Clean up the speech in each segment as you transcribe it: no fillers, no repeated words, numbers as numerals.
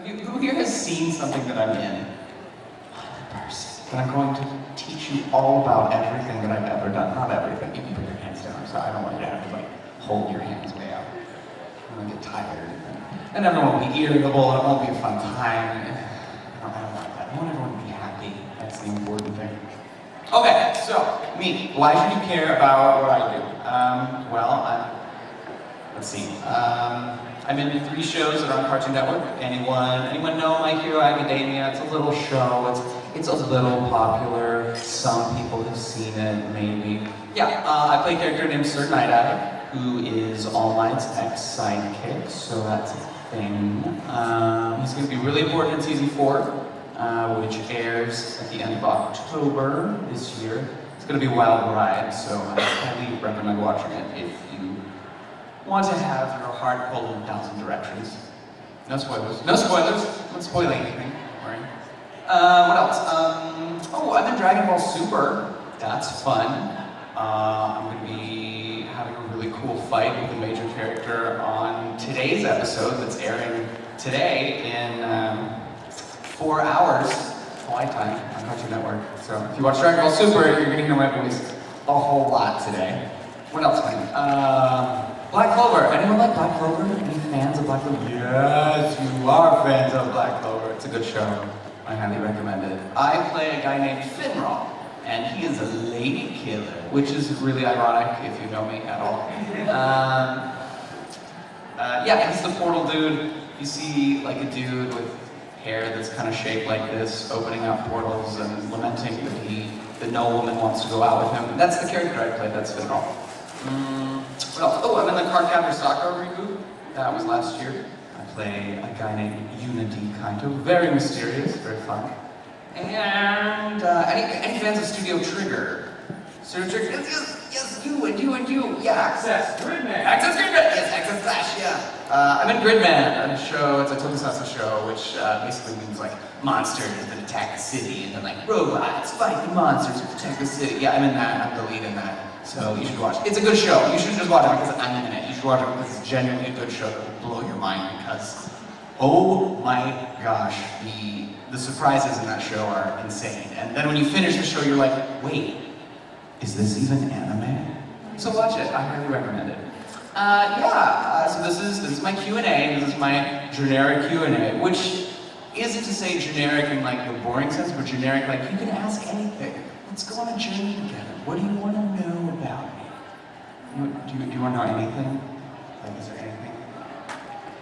Who here has seen something that I'm in? 100%. But I'm going to teach you all about everything that I've ever done. Not everything. You can put your hands down, so I don't want you to have to like hold your hands way out. I'm gonna get tired. And everyone will be irritable, and it won't be a fun time. I don't want that. I want everyone to be happy. That's the important thing. Okay, so, me. Why should you care about what I do? Let's see. I'm in 3 shows that are on Cartoon Network. Anyone know My Hero Academia? It's a little show. It's a little popular. Some people have seen it, maybe. Yeah, I play a character named Sir Night-Eye, who is All Might's ex-sidekick, so that's a thing. He's going to be really important in Season 4, which airs at the end of October this year. It's going to be a wild ride, so I highly recommend watching it if you want to have your heart pulled in 1,000 directions. No spoilers. No spoilers. I'm not spoiling anything. Right. What else? I'm in Dragon Ball Super. That's fun. I'm going to be having a really cool fight with a major character on today's episode that's airing today in 4 hours Hawaii time on Cartoon Network. So if you watch Dragon Ball Super, you're going to hear my voice a whole lot today. What else, man? Black Clover. Anyone like Black Clover? Any fans of Black Clover? Yes, you are fans of Black Clover. It's a good show. I highly recommend it. I play a guy named Finral, and he is a lady killer, which is really ironic if you know me at all. Yeah, he's the portal dude. You see like a dude with hair that's kind of shaped like this, opening up portals and lamenting that no woman wants to go out with him. That's the character I play. That's Finral. What else? Oh, I'm in the Cardcaptor Sakura reboot. That was last year. I play a guy named Unity Kaito. Very mysterious, very fun. And any fans of Studio Trigger? Studio Trigger? Yes, you and you and you. Yeah, Access Gridman. Access Gridman. Yes, Access Flash. Yeah. I'm in Gridman, a show. It's a tokusatsu show, which basically means like monsters that attack the city, and then like robots fight the monsters who protect the city. Yeah, I'm in that. I'm the lead in that. So you should watch it. It's a good show. You should just watch it because I'm in it. You should watch it because it's genuinely a good show that will blow your mind because, oh my gosh, the surprises in that show are insane. And then when you finish the show, you're like, wait, is this even anime? So watch it. I highly recommend it. So this is my Q&A. This is my generic Q&A, which isn't to say generic in like the boring sense, but generic like you can ask anything. Let's go on a journey together. What do you want to know about me? Do you want to know anything? Like, is there anything?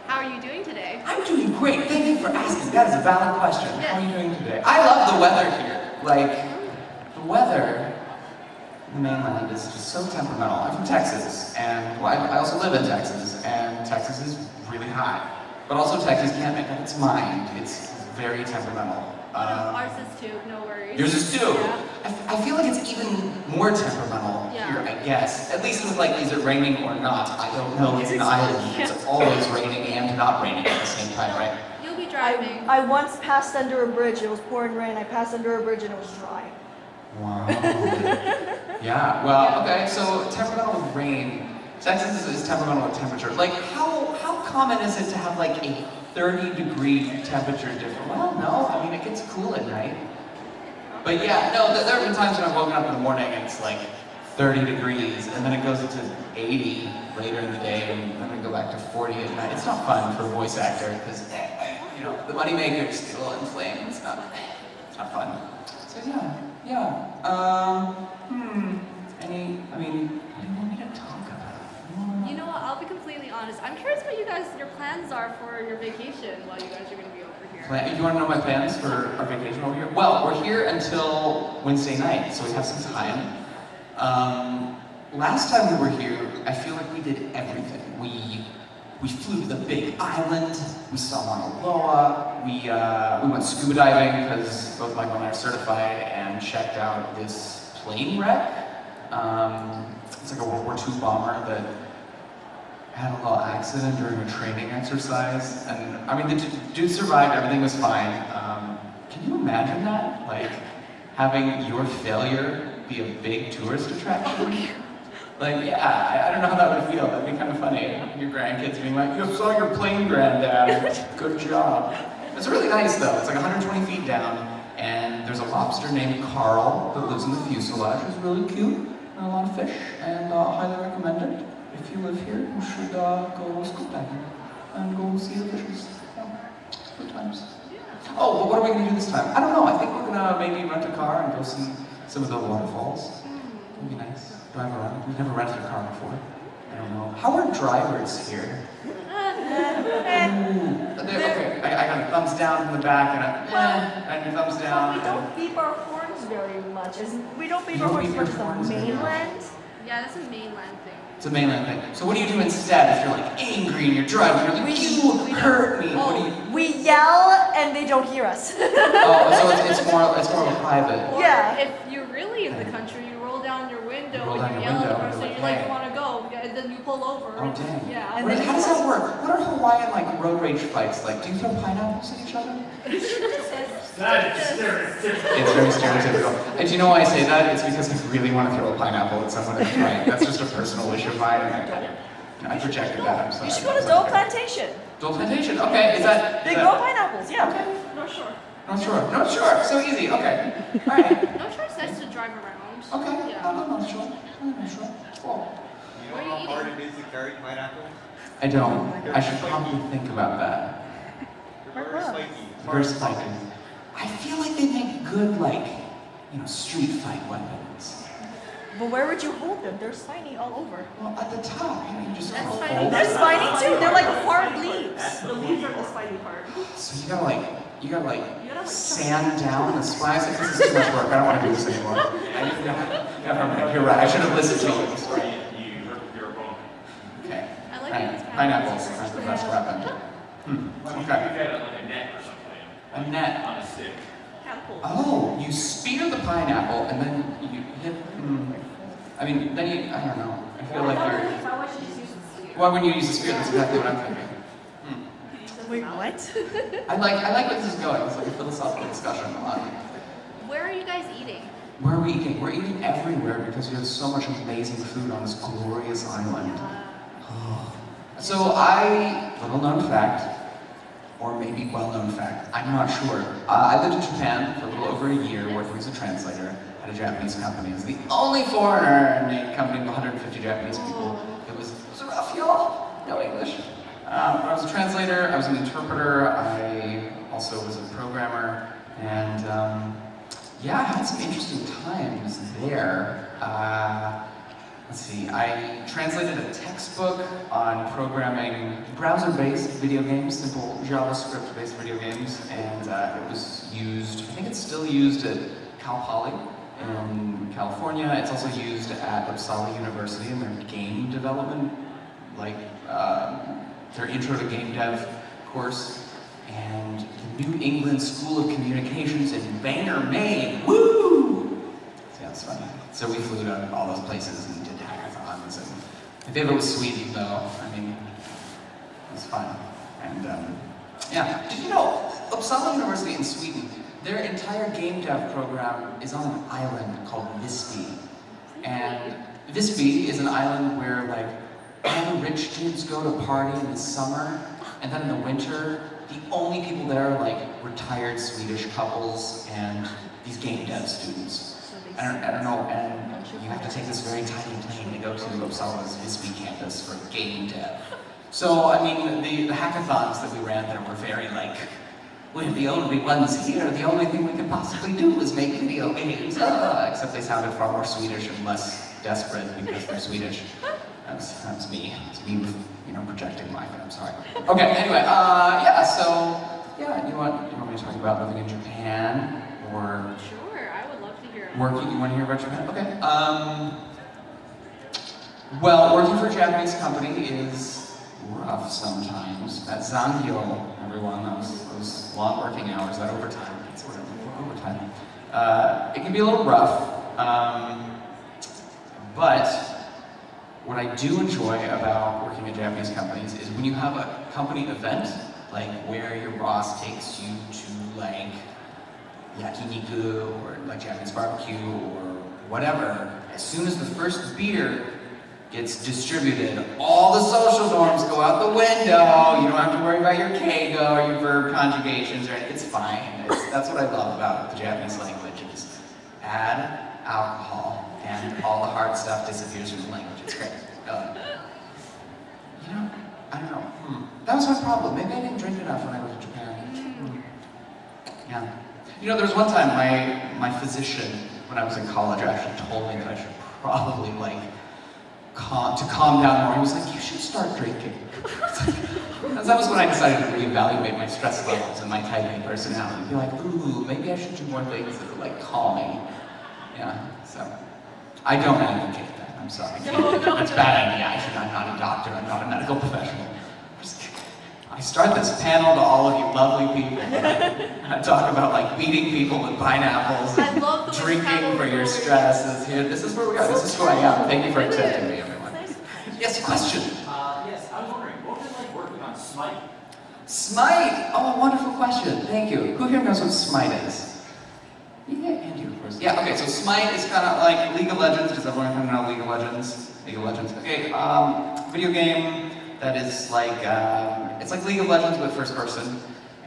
How are you doing today? I'm doing great. Thank you for asking. That is a valid question. Yes. How are you doing today? I love the weather here. Like, the weather in the mainland is just so temperamental. I'm from Texas, and well, I also live in Texas, and Texas is really hot. But also Texas can't make up its mind. It's very temperamental. Ours is too, no worries. Yours is too? Yeah. I feel like it's even more temperamental here, I guess. At least with like, is it raining or not? I don't know, it's an island. It's always raining and not raining at the same time, right? You'll be driving. I once passed under a bridge, it was pouring rain, I passed under a bridge and it was dry. Wow. Yeah, well, okay, so temperamental with rain. Texas is temperamental with temperature. Like, how common is it to have like a 30-degree temperature difference? Well, no, I mean, it gets cool at night. But yeah, no, there have been times when I've woken up in the morning and it's like 30 degrees, and then it goes into 80 later in the day, and then we go back to 40 at night. It's not fun for a voice actor, because, you know, the moneymakers get a little inflamed. It's not fun. So yeah. What do you want me to talk about? You know what, I'll be completely honest. I'm curious what your plans are for your vacation while you guys are going to be over here. Do you want to know my plans for our vacation over here? Well, we're here until Wednesday night, so we have some time. Last time we were here, I feel like we did everything. We flew to the big island, we saw Mauna Loa, we went scuba diving because both Michael and I are certified, and checked out this plane wreck. It's like a World War II bomber that had a little accident during a training exercise, and I mean, the dude survived, everything was fine. Can you imagine that? Like, having your failure be a big tourist attraction? Like, yeah, I don't know how that would feel. That'd be kind of funny. Your grandkids being like, you saw your plane, granddad. Good job. It's really nice though. It's like 120 feet down, and there's a lobster named Carl that lives in the fuselage. It's really cute, and a lot of fish, and highly recommend it. If you live here, you should go scuba diving and go see the fishes. Yeah. Good times. Oh, but what are we gonna do this time? I don't know. I think we're gonna maybe rent a car and go see some of the waterfalls. It'd be nice. Drive around. We've never rented a car before. I don't know. How are drivers here? Okay, I got a thumbs down from the back and a thumbs down. We don't beep our horns very much. We don't beep our horns much as the mainland. Yeah, that's a mainland thing. It's a mainland thing. So what do you do instead if you're like angry and you're driving? You're like, you hurt me. What do you? We yell and they don't hear us. Oh, so it's more of a private. Or Yeah. if you're really in the country, you roll down your window Roll down and you your yell at the window, person, you're you're like, like, "Hey." you want to go, and then you pull over. Oh dang. Yeah. And then How does that work? What are Hawaiian like road rage fights like? Do you throw pineapples at each other? That is stereotypical. It's very stereotypical. And do you know why I say that? It's because I really want to throw a pineapple at someone in a fight. That's just a personal issue of mine. And I projected that. I'm sorry. You should go to Dole Plantation. Dole Plantation. Okay. Is that? They grow pineapples, yeah. Okay. North Shore. Not sure. Not sure. So easy. Okay. All right. North Shore's nice to drive around. Okay. Yeah. I'm not sure. I'm not sure. Cool. You know how hard it is to carry pineapple? I don't. I should probably think about that. They're very spiky. Very spiky. I feel like they make good, like, street fight weapons. But where would you hold them? They're spiny all over. Well, at the top, you just That's hold spiny. it. They're spiny too. They're like hard leaves. The leaves are the spiny part. So you gotta like sand down the spines. Like, this is too much work. I don't want to do this anymore. You're right. I should have listened to you. Okay. I like Right. these Pineapples are the best weapon. Okay. A net. On a stick. Catapult. Oh, you spear the pineapple and then you hit. I mean, then you. I don't know. I feel like you're. Why should you just use the spear? Why wouldn't you use the spear? That's exactly what I'm thinking. Wait, what? I like where this is going. It's like a philosophical discussion on Where are you guys eating? where are we eating. We're eating everywhere because we have so much amazing food on this glorious island. So little known fact, or maybe well-known fact, I'm not sure. I lived in Japan for a little over a year working as a translator at a Japanese company. I was the only foreigner in a company of 150 Japanese people. It was rough, y'all. No English. When I was a translator, I was an interpreter, I also was a programmer, and yeah, I had some interesting times there. Let's see, I translated a textbook on programming browser-based video games, simple JavaScript-based video games, and it was used, I think it's still used at Cal Poly in California. It's also used at Uppsala University in their game development, like their Intro to Game Dev course, and the New England School of Communications in Bangor, Maine. Woo! So yeah, it's funny. So we flew to all those places and did hackathons. And my favorite was Sweden, though. I mean, it was fun. And yeah, did you know Uppsala University in Sweden? Their entire game dev program is on an island called Visby, and Visby is an island where like all the rich kids go to party in the summer, and then in the winter, the only people there are like retired Swedish couples and these game dev students. I don't know, and you have to take this very tiny plane to go to Uppsala's Visby campus for game dev. So, I mean, the hackathons that we ran there were very like, we're the only ones here, the only thing we could possibly do is make video games. Except they sounded far more Swedish and less desperate because they're Swedish. That's me. It's me, projecting my thing. I'm sorry. Okay. Anyway, yeah. So, yeah. You want me to talk about living in Japan or Sure, I would love to hear. working? You want to hear about Japan? Okay. Well, working for a Japanese company is rough sometimes. That Zangyo, everyone, those long working hours, that overtime. That's what overtime. It can be a little rough, but what I do enjoy about working at Japanese companies is when you have a company event, like where your boss takes you to like yakiniku or like Japanese barbecue or whatever, as soon as the first beer gets distributed. All the social norms go out the window. You don't have to worry about your keigo or your verb conjugations or anything. It's fine. That's what I love about the Japanese language. Is add alcohol and all the hard stuff disappears from the language. It's great. You know, I don't know. That was my problem. Maybe I didn't drink enough when I went to Japan. Yeah. You know, there was one time my physician, when I was in college, actually told me that I should probably, like, calm down more. He was like, you should start drinking. That was when I decided to reevaluate my stress levels and my type A personality. Be like, ooh, maybe I should do more things that are, like, calming. Yeah, so. I don't advocate that. I'm sorry. That's a bad idea. I'm not a doctor. I'm not a medical professional. I start this panel to all of you lovely people. I talk about like beating people with pineapples and drinking for your stresses. Here, this is where we are. This is who I am. Thank you for accepting me, everyone. Yes, question. Yes, I was wondering, what was it like working on Smite? Smite? Oh, wonderful question. Thank you. Who here knows what Smite is? Yeah, Andy, of course. Yeah, okay, so Smite is kind of like League of Legends. Does everyone kind of know League of Legends? League of Legends. Okay, video game that is like, it's like League of Legends but first person.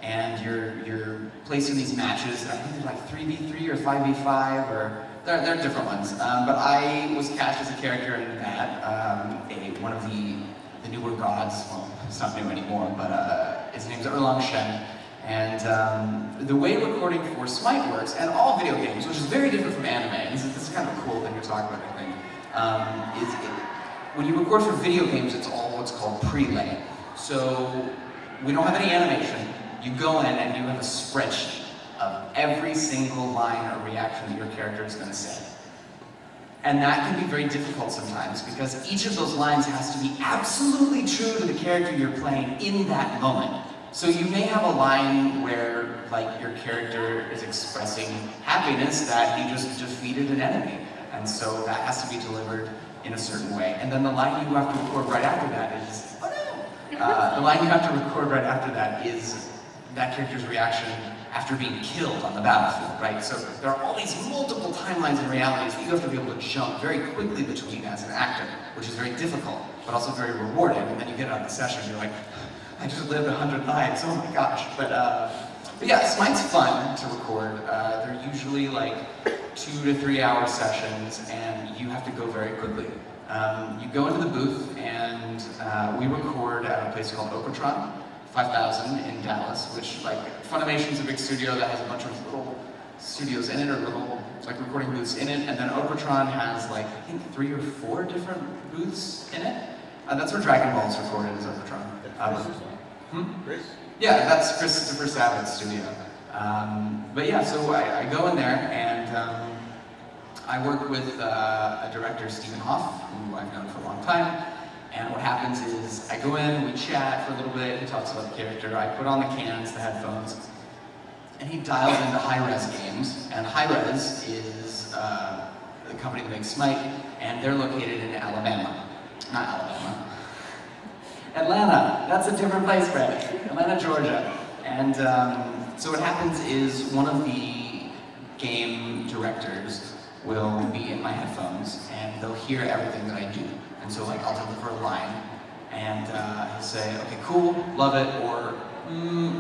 And you're placing these matches. I think they're like 3v3 or 5v5 or they're different ones. But I was cast as a character in that, one of the newer gods. Well, it's not new anymore, but his name's Erlang Shen. And the way recording for Smite works, and all video games, which is very different from anime, and this is kind of a cool thing to talk about, I think, when you record for video games, it's all what's called prelay. So we don't have any animation. You go in and you have a spreadsheet of every single line or reaction that your character is going to say. And that can be very difficult sometimes because each of those lines has to be absolutely true to the character you're playing in that moment. So you may have a line where like your character is expressing happiness that he just defeated an enemy. And so that has to be delivered in a certain way. And then the line you have to record right after that is, oh no! The line you have to record right after that is that character's reaction after being killed on the battlefield, right? So there are all these multiple timelines and realities that you have to be able to jump very quickly between as an actor, which is very difficult, but also very rewarding. And then you get out of the session, you're like, I just lived 100 lives, oh my gosh. But yeah, Smite's fun to record. They're usually like 2 to 3 hour sessions, and you have to go very quickly. You go into the booth, and we record at a place called Okotron 5000 in Dallas, which like Funimation's a big studio that has a bunch of little studios in it, or little like recording booths in it, and then Okotron has like I think 3 or 4 different booths in it. That's where Dragon Ball's recorded, is Okotron. Chris? Yeah, that's Christopher Sabat's studio. But yeah, so I go in there and I work with a director, Stephen Hoff, who I've known for a long time. And what happens is I go in, we chat for a little bit, he talks about the character, I put on the cans, the headphones, and he dials into Hi-Res Games. And Hi-Res is the company that makes Smite, and they're located in Alabama. Not Alabama. Atlanta, that's a different place, Fred. Atlanta, Georgia. And so what happens is one of the game directors will be in my headphones and they'll hear everything that I do. And so like I'll deliver a line and he'll say, okay, cool, love it, or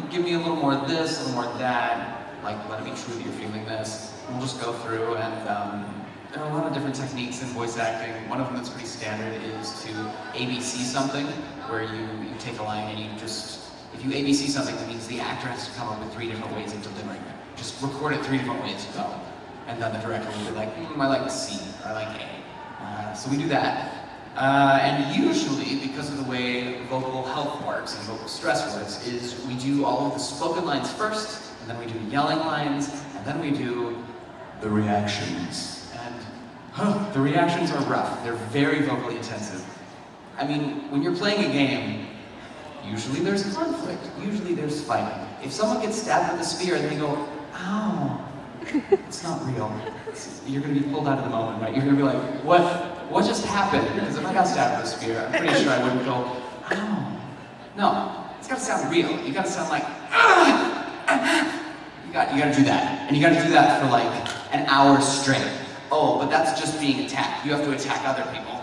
give me a little more of this, a little more of that, like let it be true that you're feeling this. And we'll just go through and there are a lot of different techniques in voice acting. One of them that's pretty standard is to ABC something, where you take a line and you just, if you ABC something, that means the actor has to come up with 3 different ways of delivering it. Just record it 3 different ways to go. And then the director will be like, I like C, or I like A. So we do that. And usually, because of the way vocal health works and vocal stress works, is we do all of the spoken lines first, and then we do yelling lines, and then we do the reactions. And the reactions are rough. They're very vocally intensive. I mean, when you're playing a game, usually there's conflict. Usually there's fighting. If someone gets stabbed with a spear and they go, ow, it's not real. You're going to be pulled out of the moment, right? You're going to be like, what just happened? Because if I got stabbed with a spear, I'm pretty sure I wouldn't go, ow. No, it's got to sound real. You got to sound like, you got to do that. And you got to do that for like an hour straight. Oh, but that's just being attacked. You have to attack other people.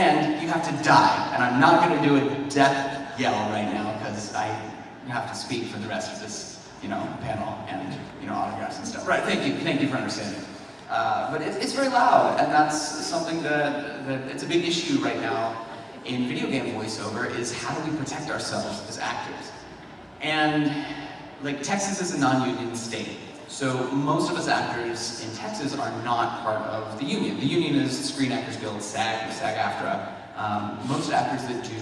and you have to die. And I'm not going to do a death yell right now because I have to speak for the rest of this, panel and autographs and stuff. Right? Thank you for understanding. But it's very loud, and that's something that it's a big issue right now in video game voiceover. Is how do we protect ourselves as actors? And like Texas is a non-union state. So most of us actors in Texas are not part of the union. The union is the Screen Actors Guild, SAG, or SAG-AFTRA. Most actors that do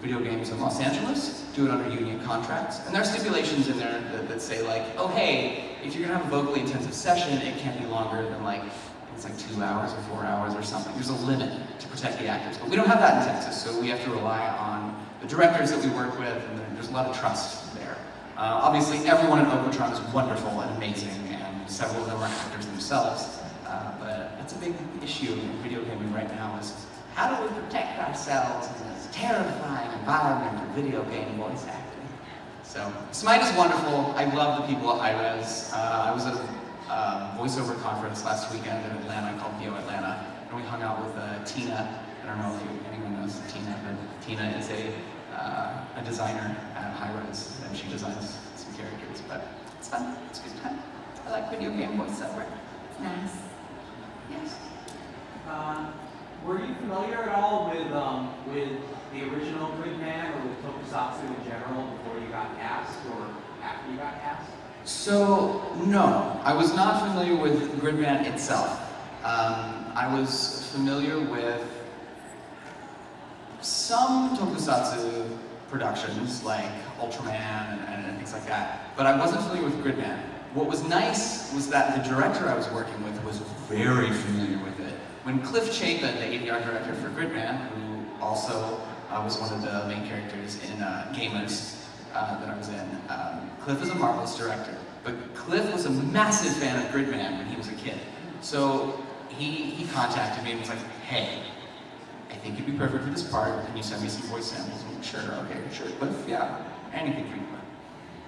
video games in Los Angeles do it under union contracts. And there are stipulations in there that say like, oh hey, if you're gonna have a vocally intensive session, it can't be longer than it's like 2 hours or 4 hours or something. There's a limit to protect the actors. But we don't have that in Texas, so we have to rely on the directors that we work with, and there's a lot of trust there. Obviously, everyone in Oakatron is wonderful and amazing, and several of them are actors themselves. But it's a big issue in video gaming right now is how do we protect ourselves in this terrifying environment of video game voice acting? So, Smite is wonderful. I love the people at Hi-Res. I was at a voiceover conference last weekend in Atlanta called VO Atlanta, and we hung out with Tina. I don't know if anyone knows Tina, but Tina is a designer at Hi-Res, and she designs some characters, but it's fun, it's a good time. I like video game voiceover. It's nice. Yes. Were you familiar at all with the original Gridman or with Tokusatsu in general before you got cast or after you got cast? So, no, I was not familiar with Gridman itself. I was familiar with some Tokusatsu productions, like Ultraman and things like that, but I wasn't familiar with Gridman. What was nice was that the director I was working with was very familiar with it. When Cliff Chapin, the ADR director for Gridman, who also was one of the main characters in Gamers that I was in, Cliff is a marvelous director, but Cliff was a massive fan of Gridman when he was a kid. So he contacted me and was like, hey, I think you'd be perfect for this part. Can you send me some voice samples? I'm like, sure, okay, sure. Cliff, yeah, anything for you.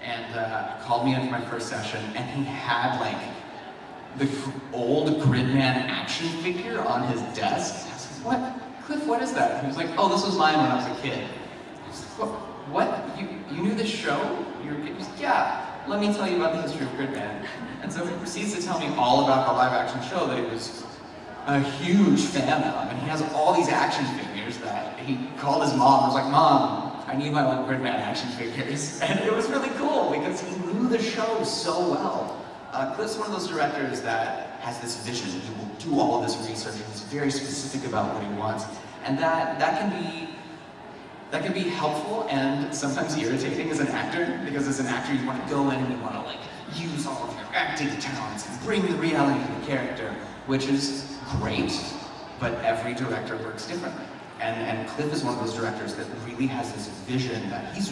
And called me in for my first session, and he had like the old Gridman action figure on his desk. I was like, what? Cliff, what is that? He was like, oh, this was mine when I was a kid. I was like, what? You knew this show? You were a kid? He was like, yeah, let me tell you about the history of Gridman. And so he proceeds to tell me all about the live action show that he was a huge fan of. And he has all these action figures that he called his mom and was like, Mom, I need my own Gridman action figures. And it was really cool because he knew the show so well. Cliff's one of those directors that has this vision. He will do all of this research and he's very specific about what he wants. And that can be helpful and sometimes irritating as an actor, because as an actor you want to go in and you want to like use all of your acting talents and bring the reality to the character, which is great, but every director works differently. And Cliff is one of those directors that really has this vision that it's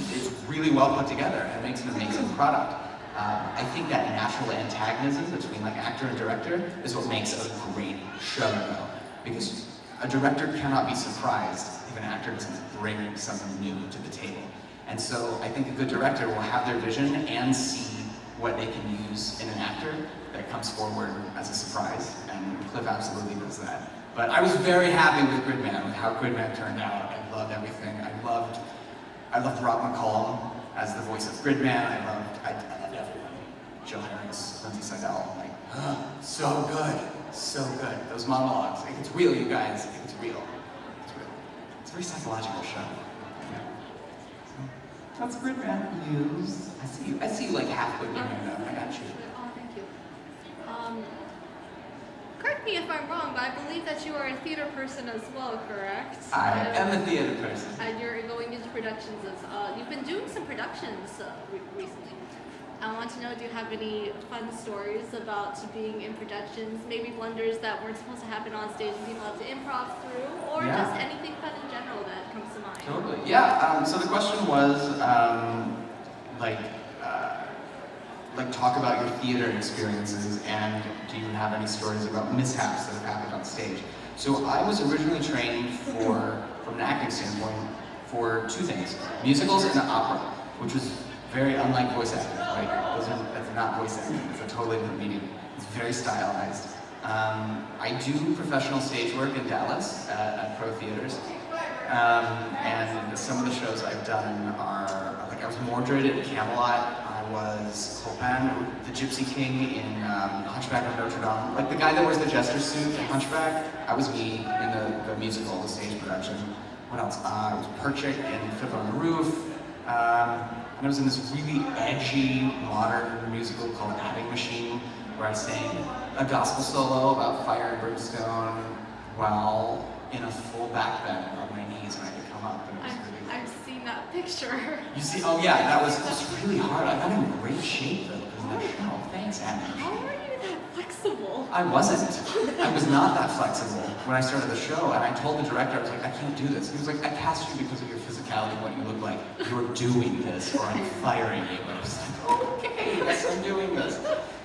really well put together and makes an amazing product. I think that natural antagonism between like actor and director is what makes a great show though, because a director cannot be surprised if an actor doesn't bring something new to the table. And so I think a good director will have their vision and see what they can use in an actor that comes forward as a surprise, and Cliff absolutely does that. But I was very happy with Gridman, with how Gridman turned out. I loved everything. I loved Rob McCallum as the voice of Gridman. I loved everyone. Joe Harris, Lindsay Seidel, like, so good, so good. Those monologues, like, it's real, you guys, it's real. It's real. It's a very psychological show. Yeah. So, that's Gridman news. I see you like half putting your hand up. I got you. Oh, thank you. Correct me if I'm wrong, but I believe that you are a theater person as well, correct? I am a theater person. And you're going into productions as you've been doing some productions recently. I want to know, do you have any fun stories about being in productions, maybe blunders that weren't supposed to happen on stage and people have to improv through, or just anything fun in general that comes to mind? Totally, yeah. So the question was, talk about your theater experiences, and do you have any stories about mishaps that have happened on stage? So I was originally trained from an acting standpoint, for two things: musicals and opera, which was very unlike voice acting. Like, that's not voice acting. It's a totally different medium. It's very stylized. I do professional stage work in Dallas at Pro Theaters, And some of the shows I've done are, like I was Mordred in Camelot, I was Clopin, the Gypsy King in Hunchback of Notre Dame. Like the guy that wears the jester suit in Hunchback, I was me in the musical, the stage production. What else? I was Perchik in Fiddler on the Roof. And I was in this really edgy, modern musical called Adding Machine, where I sang a gospel solo about fire and brimstone while in a full back bend on my knees, and I could come up. And it was really I've seen that picture. You see, oh yeah, that was really hard. I got in great shape though in that show. Thanks, Anna. How are you that flexible? I wasn't. I was not that flexible when I started the show, and I told the director, I was like, I can't do this. He was like, I cast you because of your physicality and what you look like. You're doing this, or I'm firing you. And I was like, okay, yes, I'm doing this.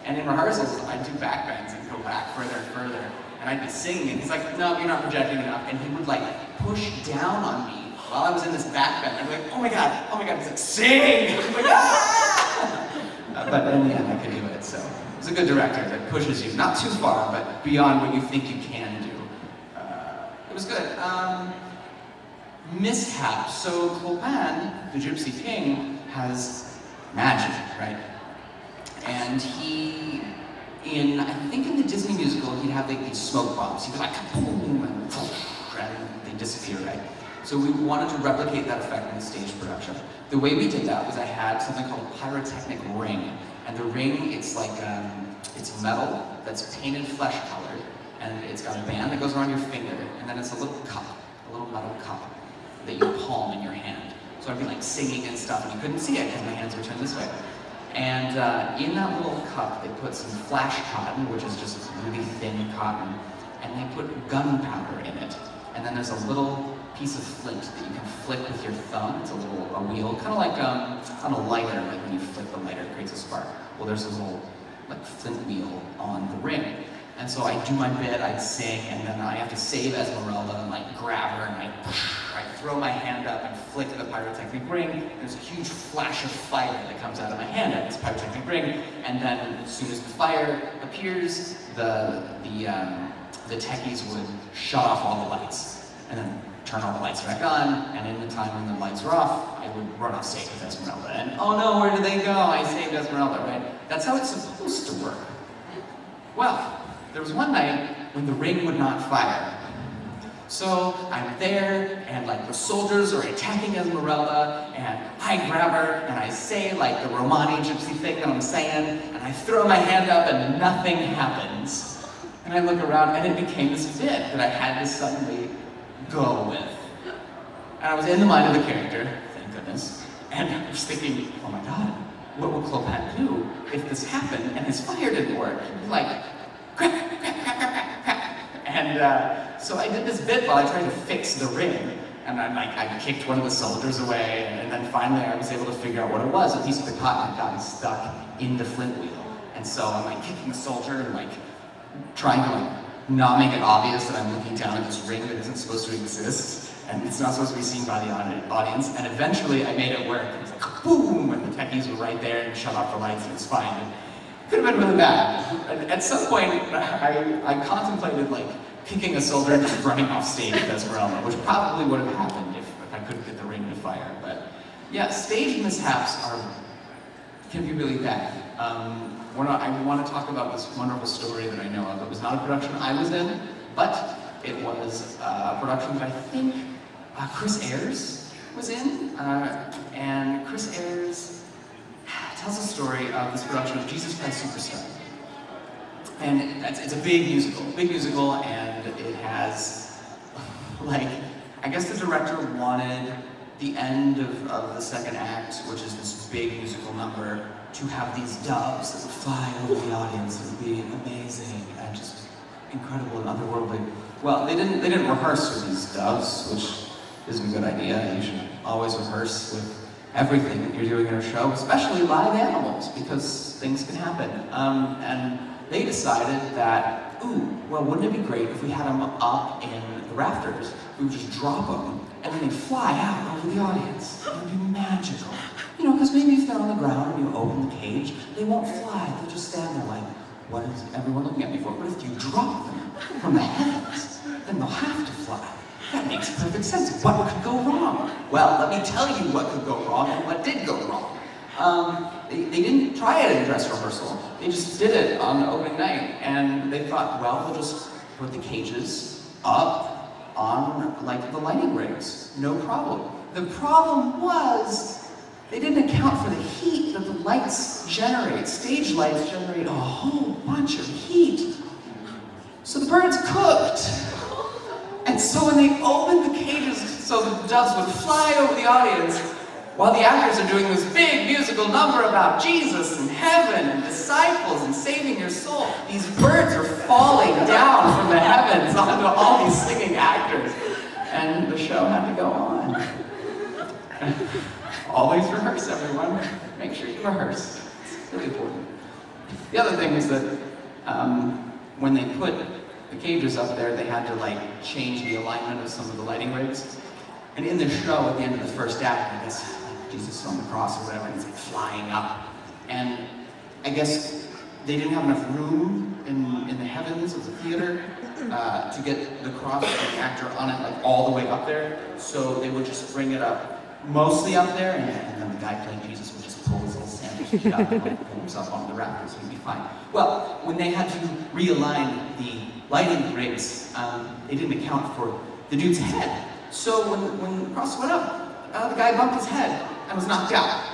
And in rehearsals, I'd do back bends and go back further and further, and I'd be singing, and he's like, no, you're not projecting enough, and he would like push down on me while I was in this back bend. I'd be like, oh my god, he's like, sing! I'm like, ah! But in the end, I could do it, so. He's a good director that pushes you, not too far, but beyond what you think you can do. It was good. Mishap. So Clopin, the Gypsy King, has magic, right? And he, I think in the Disney musical, he'd have like these smoke bombs. He'd be like, boom, and they disappear, right? So we wanted to replicate that effect in the stage production. The way we did that was I had something called a pyrotechnic ring. And the ring, it's like, it's metal that's painted flesh colored, and it's got a band that goes around your finger, and then it's a little cup, a little metal cup that you palm in your hand. So I'd be like singing and stuff, and you couldn't see it because my hands were turned this way. And in that little cup, they put some flash cotton, which is just really thin cotton, and they put gunpowder in it. And then there's a little piece of flint that you can flick with your thumb. It's a wheel, kind of like on a lighter, like when you flick the lighter, it creates a spark. Well, there's a little like flint wheel on the ring. And so I do my bit, I'd sing, and then I have to save Esmeralda and like grab her, and I throw my hand up and flick the pyrotechnic ring. And there's a huge flash of fire that comes out of my hand at this pyrotechnic ring. And then as soon as the fire appears, the techies would shut off all the lights, and then turn all the lights back on, and in the time when the lights were off, I would run off stage with Esmeralda, and oh no, where did they go? I saved Esmeralda, right? That's how it's supposed to work. Well, there was one night when the ring would not fire. So I'm there, and like the soldiers are attacking Esmeralda, and I grab her, and I say like the Romani gypsy thing that I'm saying, and I throw my hand up, and nothing happens. And I look around, and it became this bit that I had to suddenly go with. And I was in the mind of the character, thank goodness, and I was thinking, oh my god, what would Clopin do if this happened and his fire didn't work? Like, crack, crack, crack, crack, crack. And so I did this bit while I tried to fix the ring. And I kicked one of the soldiers away, and then finally I was able to figure out what it was. A piece of the cotton had gotten stuck in the flint wheel. And so I'm like kicking the soldier and like trying to like not make it obvious that I'm looking down at this ring that isn't supposed to exist, and it's not supposed to be seen by the audience, and eventually I made it work. It was like, boom, and the techies were right there and shut off the lights, and it was fine. It could have been really bad. At some point, I contemplated like kicking a soldier and just running off stage with Esmeralda, which probably would have happened if I couldn't get the ring to fire. But yeah, stage mishaps can be really bad. I want to talk about this wonderful story that I know of. It was not a production I was in, but it was a production that I think Chris Ayres was in. And Chris Ayres tells a story of this production of Jesus Christ Superstar. And it's a big musical, and it has, like, I guess the director wanted the end of the second act, which is this big musical number, to have these doves that would fly over the audience. It would be amazing and just incredible and otherworldly. Well, they didn't rehearse with these doves, which isn't a good idea. You should always rehearse with everything that you're doing in a show, especially live animals, because things can happen. And they decided that, ooh, well, wouldn't it be great if we had them up in the rafters? We would just drop them, and then they fly out over the audience. It would be magical. You know, because maybe if they're on the ground and you open the cage, they won't fly. They'll just stand there like, what is everyone looking at me for? But if you drop them from the heavens, then they'll have to fly. That makes perfect sense. What could go wrong? Well, let me tell you what could go wrong and what did go wrong. They didn't try it in dress rehearsal. They just did it on opening night, and they thought, well, we'll just put the cages up on like the lighting rigs. No problem. The problem was they didn't account for the heat that the lights generate. Stage lights generate a whole bunch of heat. So the birds cooked. And so when they opened the cages so the doves would fly over the audience, while the actors are doing this big musical number about Jesus and heaven and disciples and saving your soul, these birds are falling down from the heavens onto all these singing actors. And the show had to go on. Always rehearse, everyone. Make sure you rehearse. It's really important. The other thing is that when they put the cages up there, they had to like change the alignment of some of the lighting rigs. And in the show, at the end of the first act, I guess like Jesus on the cross or whatever, and it's like flying up. And I guess they didn't have enough room in the heavens of the theater to get the cross and the actor on it like all the way up there. So they would just bring it up mostly up there, and then the guy playing Jesus would just pull his little sandwich feet up and like, pull himself onto the rafters, and he'd be fine. Well, when they had to realign the lighting rigs, they didn't account for the dude's head. So when the cross went up, the guy bumped his head and was knocked out.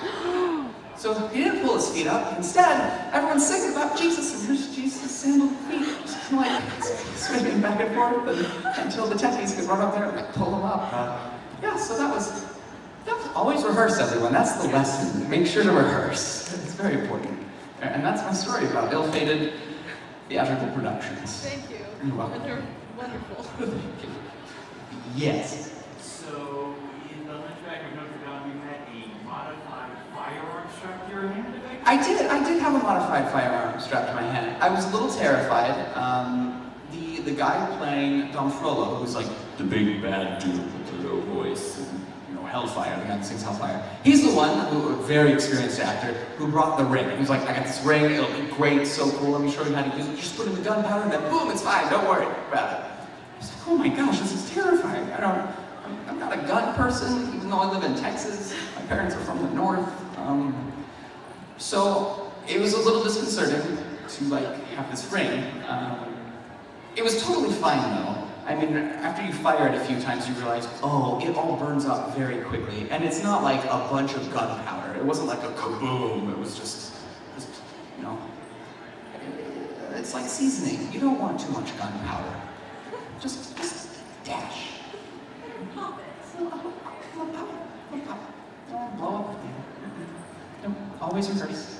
So he didn't pull his feet up. Instead, everyone's singing about Jesus, and here's Jesus' sandaled feet, just like swinging back and forth until the techies could run up there and like, pull him up. Yeah, so that was always rehearse, everyone. That's the lesson. Make sure to rehearse. It's very important. And that's my story about ill-fated theatrical productions. Thank you. You're welcome. You're wonderful. Yes. So, in the Hunchback of Notre Dame, you had a modified firearm strapped to your hand? I did have a modified firearm strapped to my hand. I was a little terrified. The guy playing Don Frollo, who's like the big bad dude with the low voice, and, you know, Hellfire, the guy that sings Hellfire. He's the one who, a very experienced actor, who brought the ring. He was like, I got this ring, it'll be great, so cool, let me show you how to use it. Just put in the gunpowder and then boom, it's fine, don't worry about it. I was like, oh my gosh, this is terrifying. I'm not a gun person, even though I live in Texas. My parents are from the north. So it was a little disconcerting to like have this ring. It was totally fine though. I mean, after you fire it a few times, you realize, oh, it all burns up very quickly. And it's not like a bunch of gunpowder. It wasn't like a kaboom. It was just, you know, it's like seasoning. You don't want too much gunpowder. Just dash. Pop it. Blow up. No, always rehearse.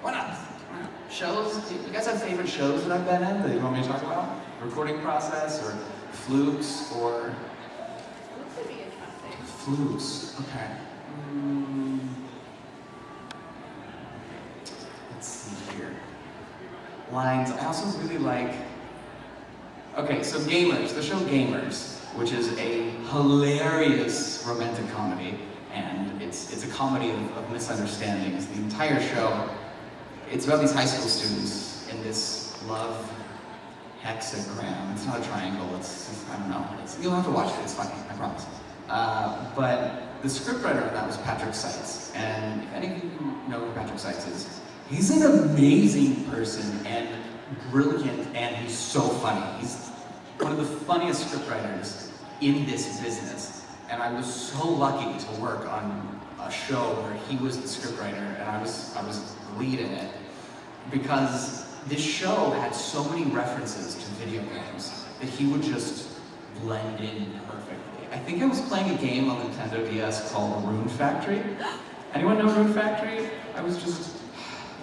What else? Shows? Do you guys have favorite shows that I've been in that you want me to talk about? Recording process or flukes or... This would be interesting. Flukes, okay. Let's see here. Lines. I also really like... Okay, so Gamers, the show Gamers, which is a hilarious romantic comedy, and it's a comedy of misunderstandings. The entire show, it's about these high school students in this love hexagram. It's not a triangle, it's I don't know. You'll have to watch it, it's funny, I promise. But the scriptwriter on that was Patrick Seitz, and if any of you know who Patrick Seitz is, he's an amazing person and brilliant, and he's so funny. He's one of the funniest scriptwriters in this business, and I was so lucky to work on a show where he was the scriptwriter and I was the lead in it, because this show had so many references to video games that he would just blend in perfectly. I think I was playing a game on Nintendo DS called Rune Factory. Anyone know Rune Factory? I was just,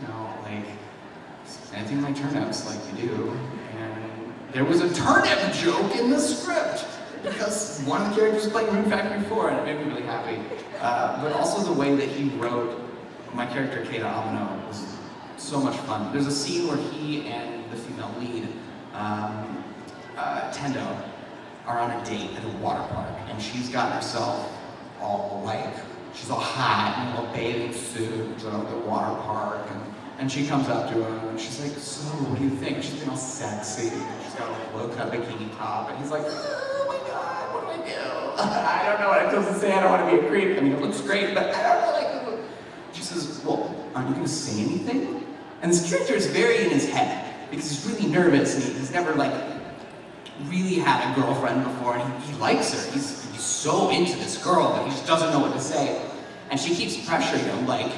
you know, like, planting my turnips like you do, and there was a turnip joke in the script because one of the characters was playing Rune Factory 4, and it made me really happy. But also the way that he wrote my character, Keita Amano, was so much fun. There's a scene where he and the female lead, Tendo, are on a date at a water park, and she's got herself all like, she's all hot in a little bathing suit at the water park, and And she comes up to him and she's like, so what do you think? She's being all sexy. She's got a low-cut bikini top. And he's like, oh my God, what do I do? I don't know what I'm supposed to say. I don't want to be a creep. I mean, it looks great, but I don't know, like, she says, well, aren't you going to say anything? And this character is very in his head because he's really nervous and he's never, like, really had a girlfriend before and he likes her. He's so into this girl that he just doesn't know what to say. And she keeps pressuring him, like,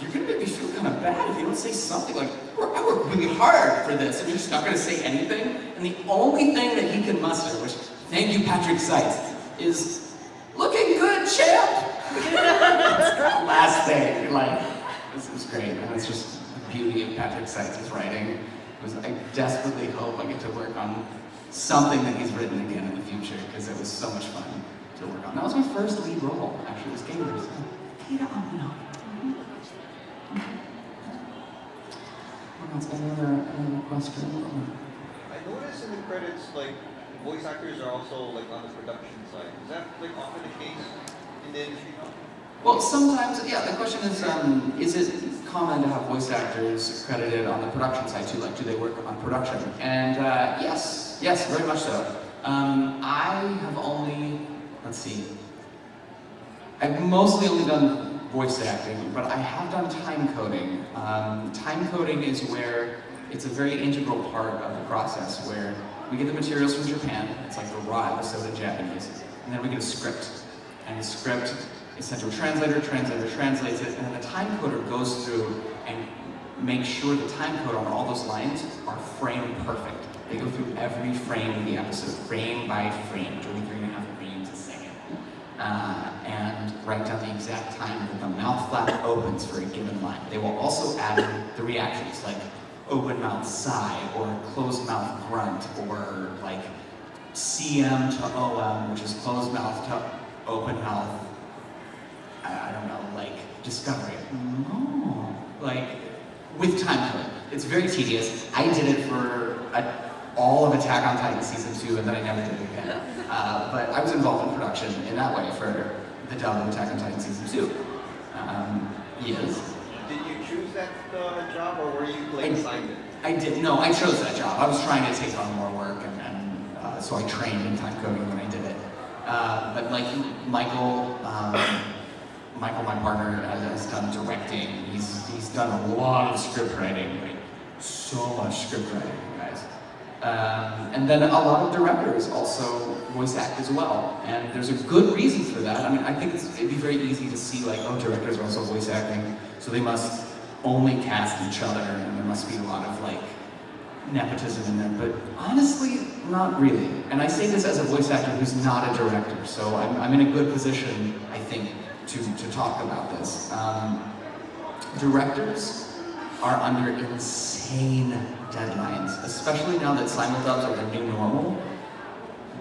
you're gonna make me feel kind of bad if you don't say something. Like, I work really hard for this and you're just not gonna say anything? And the only thing that he can muster, which, thank you Patrick Seitz, is, looking good, champ! Last thing, like, this is great. And it's just the beauty of Patrick Seitz's writing. I desperately hope I get to work on something that he's written again in the future, because it was so much fun to work on. That was my first lead role, actually, was Gamers. Any other question? I noticed in the credits, like, voice actors are also, like, on the production side. Is that, like, often the case in the industry now? Well, sometimes, yeah, the question is it common to have voice actors credited on the production side too? Like, do they work on production? And yes, very much so. I have only, let's see, I've mostly only done voice acting, but I have done time coding. Time coding is where it's a very integral part of the process where we get the materials from Japan, it's like the raw episode in Japanese, and then we get a script. And the script is sent to a translator translates it, and then the time coder goes through and makes sure the time code on all those lines are frame perfect. They go through every frame of the episode, frame by frame, 23.5 frames a second. And write down the exact time that the mouth flap opens for a given line. They will also add in the reactions, like open mouth sigh, or closed mouth grunt, or like CM to OM, which is closed mouth to open mouth, I don't know, like discovery. Oh, like with time code. It's very tedious. I did it for all of Attack on Titan Season 2, and then I never did it again. But I was involved in production in that way for the dub of Attack on Titan Season 2. Yes. Did you choose that job, or were you like assigned it? I did. No, I chose that job. I was trying to take on more work, and so I trained in time coding when I did it. But like Michael, my partner, has done directing. He's done a lot of script writing, like so much script writing, guys. And then a lot of directors also voice act as well, and there's a good reason for that. I mean, I think it'd be very easy to see like, oh, directors are also voice acting, so they must only cast each other, and there must be a lot of like nepotism in there. But honestly, not really. And I say this as a voice actor who's not a director, so I'm in a good position, I think, to talk about this. Directors are under insane deadlines, especially now that simuldubs are the new normal.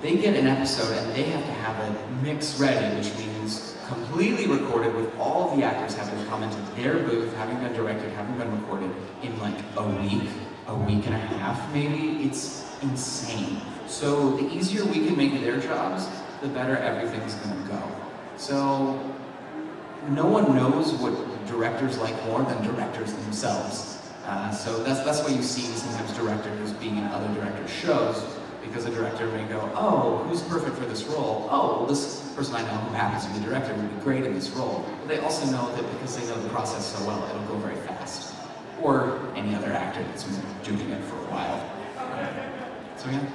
They get an episode and they have to have a mix ready, which means completely recorded with all the actors having come into their booth, having been directed, having been recorded in like a week and a half maybe. It's insane. So the easier we can make their jobs, the better everything's gonna go. So no one knows what directors like more than directors themselves. So that's why you see sometimes directors being in other directors' shows, because a director may go, oh, who's perfect for this role? Oh, well, this person I know who happens to be the director would be great in this role. But they also know that because they know the process so well, it'll go very fast. Or any other actor that's been doing it for a while. So yeah.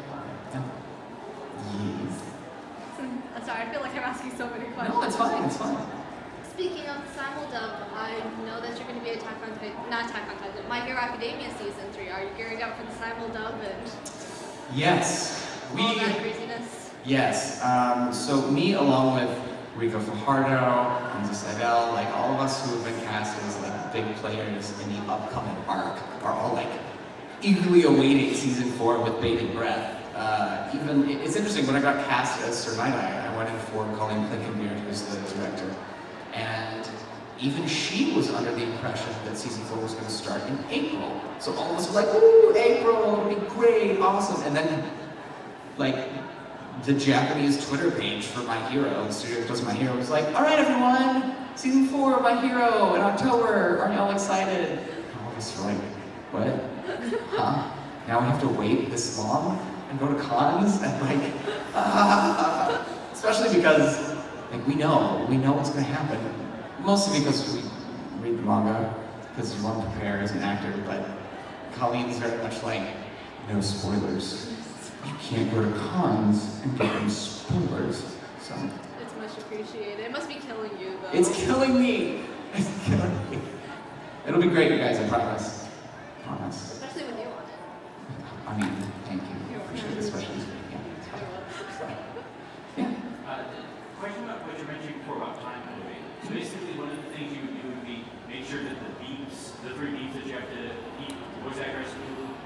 Yes. I'm sorry, I feel like I'm asking so many questions. No, it's fine, it's fine. Speaking of simuldub, I know that you're going to be not Attack on Titan, My Hero Academia Season 3. Are you gearing up for the simuldub and Yes. all that craziness? Yes. So me, along with Rico Fajardo, and Seidel, like all of us who have been cast as like big players in the upcoming arc, are all like eagerly awaiting Season 4 with bated breath. Even it's interesting, when I got cast as Sir Night-Eye, I went in for Colleen Clinkenbeard, who's the director. And even she was under the impression that Season 4 was going to start in April. So all of us were like, ooh, April, it'll be great, awesome. And then, like, the Japanese Twitter page for My Hero, the studio that does My Hero, was like, all right, everyone, Season 4 of My Hero in October, aren't y'all excited? And all of Just like, what? Huh? Now we have to wait this long and go to cons and like, especially because like we know what's going to happen. Mostly because we read the manga, because you want to prepare as an actor, but Colleen's very much like, no spoilers. You can't go to cons and get any spoilers. So It's much appreciated. It must be killing you, though. it's killing me. It's killing me. It'll be great, you guys, I promise. Promise. Especially with you on it. I mean, thank you. You're Appreciate it, especially. Yeah. Question about what you mentioned before about time coding. So basically, one of the things you would do would be make sure that the beeps, the 3 beeps that you have to keep voice actors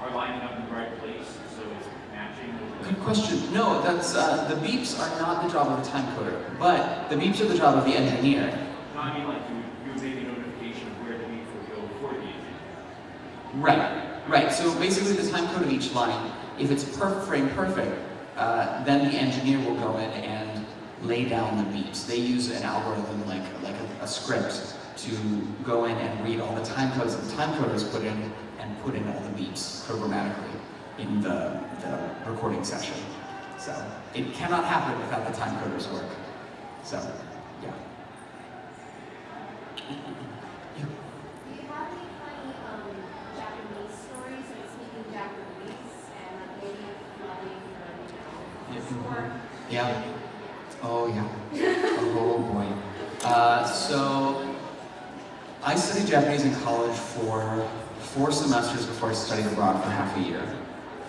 are lining up in the right place, so it's matching. Good question. No, that's the beeps are not the job of the time coder, but the beeps are the job of the engineer. No, I mean like you would make a notification of where the beeps would go for the engineer. Right. So basically, the time code of each line, if it's frame perfect, then the engineer will go in and lay down the beeps. They use an algorithm like a script to go in and read all the time codes that the time coders put in and put in all the beeps programmatically in the recording session. So it cannot happen without the time coders work. So, yeah. Do you have any funny Japanese stories, like speaking Japanese and maybe flooding or Yeah. Oh yeah. Oh boy. So I studied Japanese in college for 4 semesters before I studied abroad for half a year.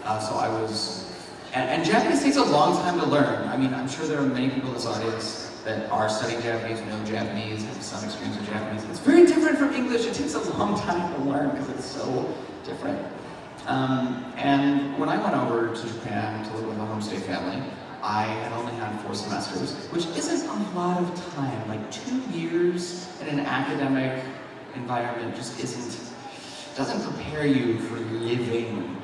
So I was, and Japanese takes a long time to learn. I mean, I'm sure there are many people in this audience that are studying Japanese, know Japanese, have some experience with Japanese. It's very different from English. It takes a long time to learn because it's so different. And when I went over to Japan to live with a homestay family, I had only had 4 semesters, which isn't a lot of time. Like 2 years in an academic environment just doesn't prepare you for living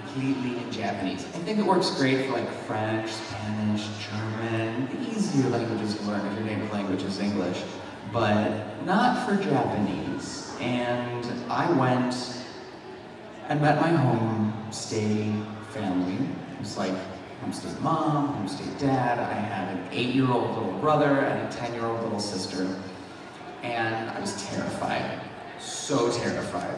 completely in Japanese. I think it works great for like French, Spanish, German, the easier languages to learn if your native language is English, but not for Japanese. And I went and met my homestay family. It was like homestay mom, homestay dad. I had an 8-year-old little brother and a 10-year-old little sister. And I was terrified, so terrified.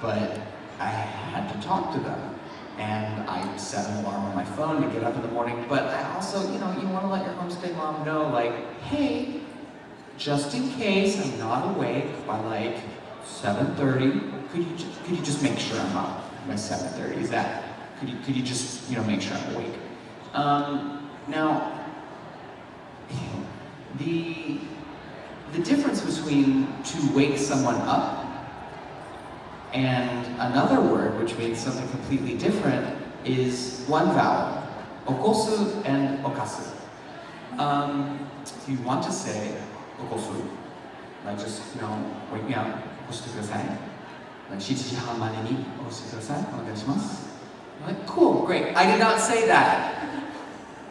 But I had to talk to them. And I set an alarm on my phone to get up in the morning. But I also, you want to let your homestay mom know, like, hey, just in case I'm not awake by like 7:30, could you just make sure I'm up by 7:30? Is that? Could you just make sure I'm awake? Now, the difference between to wake someone up and another word which means something completely different is one vowel, okosu and okasu. If you want to say okosu, like just wake me up, okoshite kudasai. Like 7時半までに起こしてください。お願いします。Like, cool, great. I did not say that.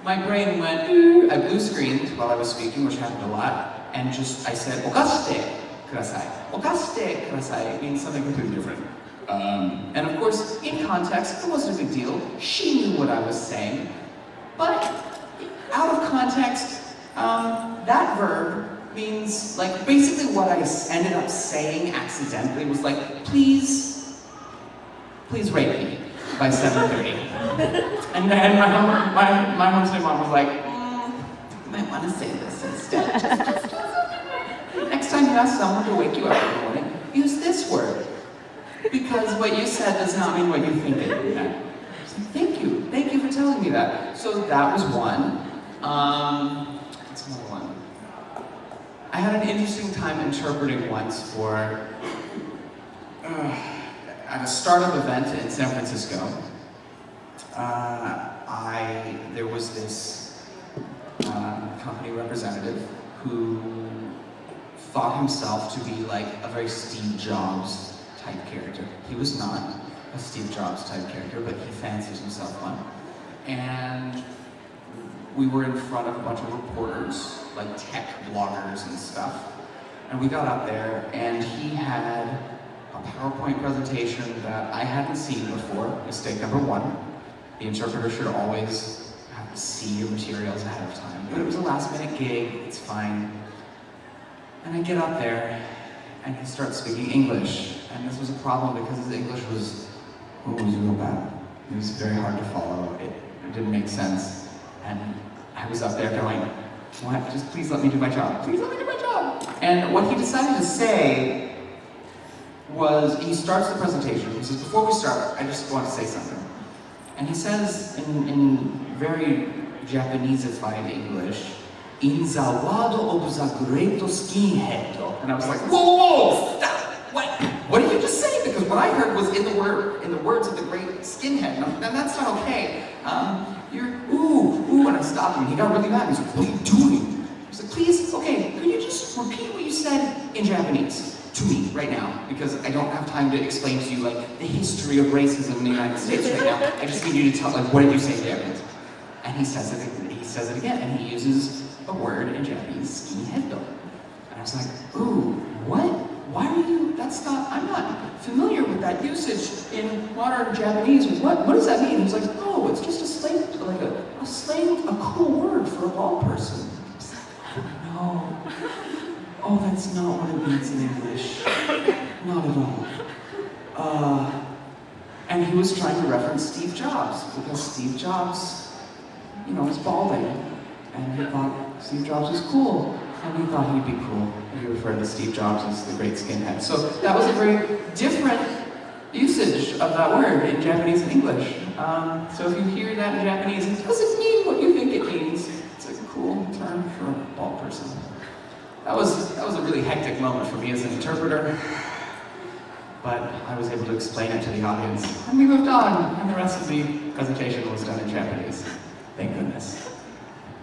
My brain went, I blue screened while I was speaking, which happened a lot, and I said, okashite kudasai. Okashite kudasai means something completely different. And of course, in context, it wasn't a big deal. She knew what I was saying. But out of context, that verb means, like, basically what I ended up saying accidentally was like, please rape me by 7:30. And then my homestay mom was like, you might want to say this instead. Next time you ask someone to wake you up in the morning, use this word. Because what you said does not mean what you think it meant. Like, thank you for telling me that. So that was one. What's another one? I had an interesting time interpreting once for at a startup event in San Francisco. There was this company representative who thought himself to be like a very Steve Jobs type character. He was not a Steve Jobs type character, but he fancies himself one. And we were in front of a bunch of reporters, like tech bloggers and stuff. And we got up there, and he had PowerPoint presentation that I hadn't seen before. Mistake number one. The interpreter should always have to see your materials ahead of time. But it was a last-minute gig, it's fine. And I get up there, and he starts speaking English. And this was a problem because his English was real bad. It was very hard to follow. It didn't make sense. And I was up there going, what? Just please let me do my job. Please let me do my job. And what he decided to say was, he starts the presentation. He says, before we start, I just want to say something. And he says in very Japanese-ified English, Inzawado obzagreto skinhead. And I was like, whoa, stop! What did you just say? Because what I heard was in the words of the great skinhead. And that's not okay. Ooh, and I stopped him. He got really mad. He's like, what are you doing? I was like, please, okay, could you just repeat what you said in Japanese to me right now? Because I don't have time to explain to you like the history of racism in the United States right now. I just need you to tell, like, what did you say in Japanese? And he says it again, and he uses a word in Japanese, skinhead. And I was like, ooh, what? Why are you, I'm not familiar with that usage in modern Japanese. What does that mean? He was like, oh, it's just a cool word for a bald person. I was like, oh, no. Oh, that's not what it means in English. Not at all. And he was trying to reference Steve Jobs, because Steve Jobs, was balding. And he thought Steve Jobs was cool. And he thought he'd be cool. And he referred to Steve Jobs as the great skinhead. So that was a very different usage of that word in Japanese and English. So if you hear that in Japanese, it doesn't mean what you think it means. It's a cool term for a bald person. That was a really hectic moment for me as an interpreter. But I was able to explain it to the audience. And we moved on. And the rest of the presentation was done in Japanese. Thank goodness.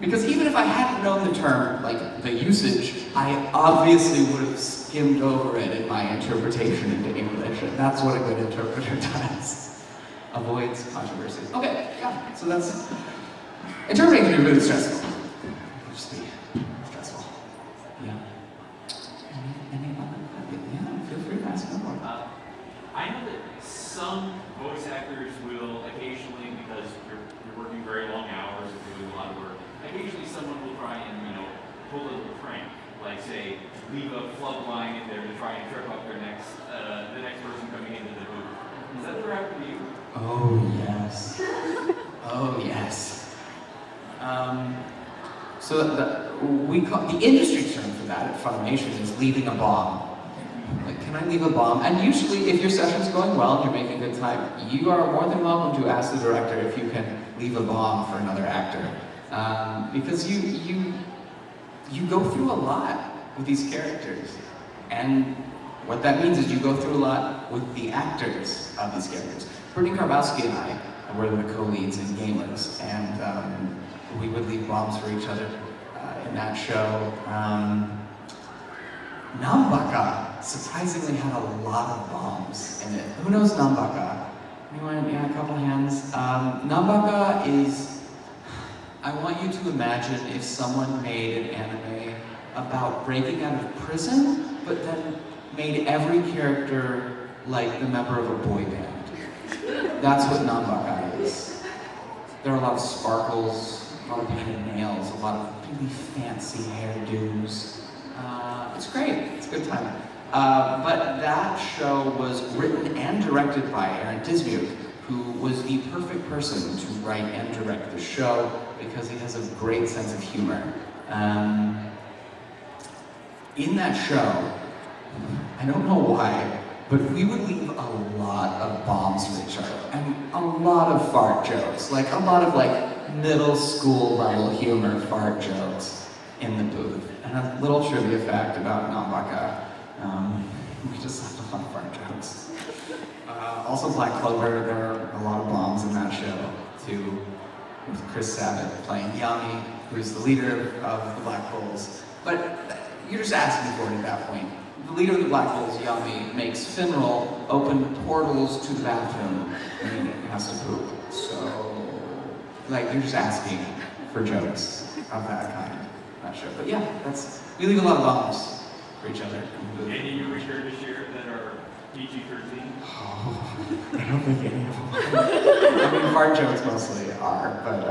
Because even if I hadn't known the term, like the usage, I obviously would have skimmed over it in my interpretation into English, and that's what a good interpreter does. Avoids controversy. Okay, yeah, so that's... Interpreting can be really stressful. It can just be stressful. Yeah. Any other? Yeah, feel free to ask more. I know that some voice actors will occasionally, because you're working very long hours and doing a lot of work, occasionally someone will try and, pull a little prank, like say, leave a flub line in there to try and trip up the next person coming into the booth. Has that ever happened to you? Oh, yes. Oh, yes. So the industry term for that at Funimation is leaving a bomb. Like, can I leave a bomb? And usually, if your session's going well and you're making good time, you are more than welcome to ask the director if you can leave a bomb for another actor. Because you go through a lot with these characters. And what that means is you go through a lot with the actors of these characters. Brittany Karbowski and I were the co-leads in Gamers, and we would leave bombs for each other in that show. Nambaka surprisingly had a lot of bombs in it. Who knows Nambaka? Anyone? Yeah, a couple hands. Nambaka is... I want you to imagine if someone made an anime about breaking out of prison, but then made every character like the member of a boy band. That's what Nambaka is. There are a lot of sparkles, a lot of painted nails, a lot of really fancy hairdos. It's great, it's a good time. But that show was written and directed by Aaron Dismuke, who was the perfect person to write and direct the show because he has a great sense of humor. In that show, I don't know why, but we would leave a lot of bombs for each other, and a lot of fart jokes, like a lot of middle school level humor fart jokes in the booth. And a little trivia fact about Nambaka, we just left a lot of fart jokes. Also Black Clover, there are a lot of bombs in that show, too, with Chris Sabat playing Yami, who's the leader of the Black Holes. But you're just asking for it at that point. The leader of the Black Holes, Yami, makes Finral open portals to the bathroom when he has to poop. So, you're just asking for jokes of that kind. Not sure, but yeah, we leave a lot of bombs for each other. Any you return to share that are PG-13? Oh, I don't think any of them. I mean, fart jokes mostly are, but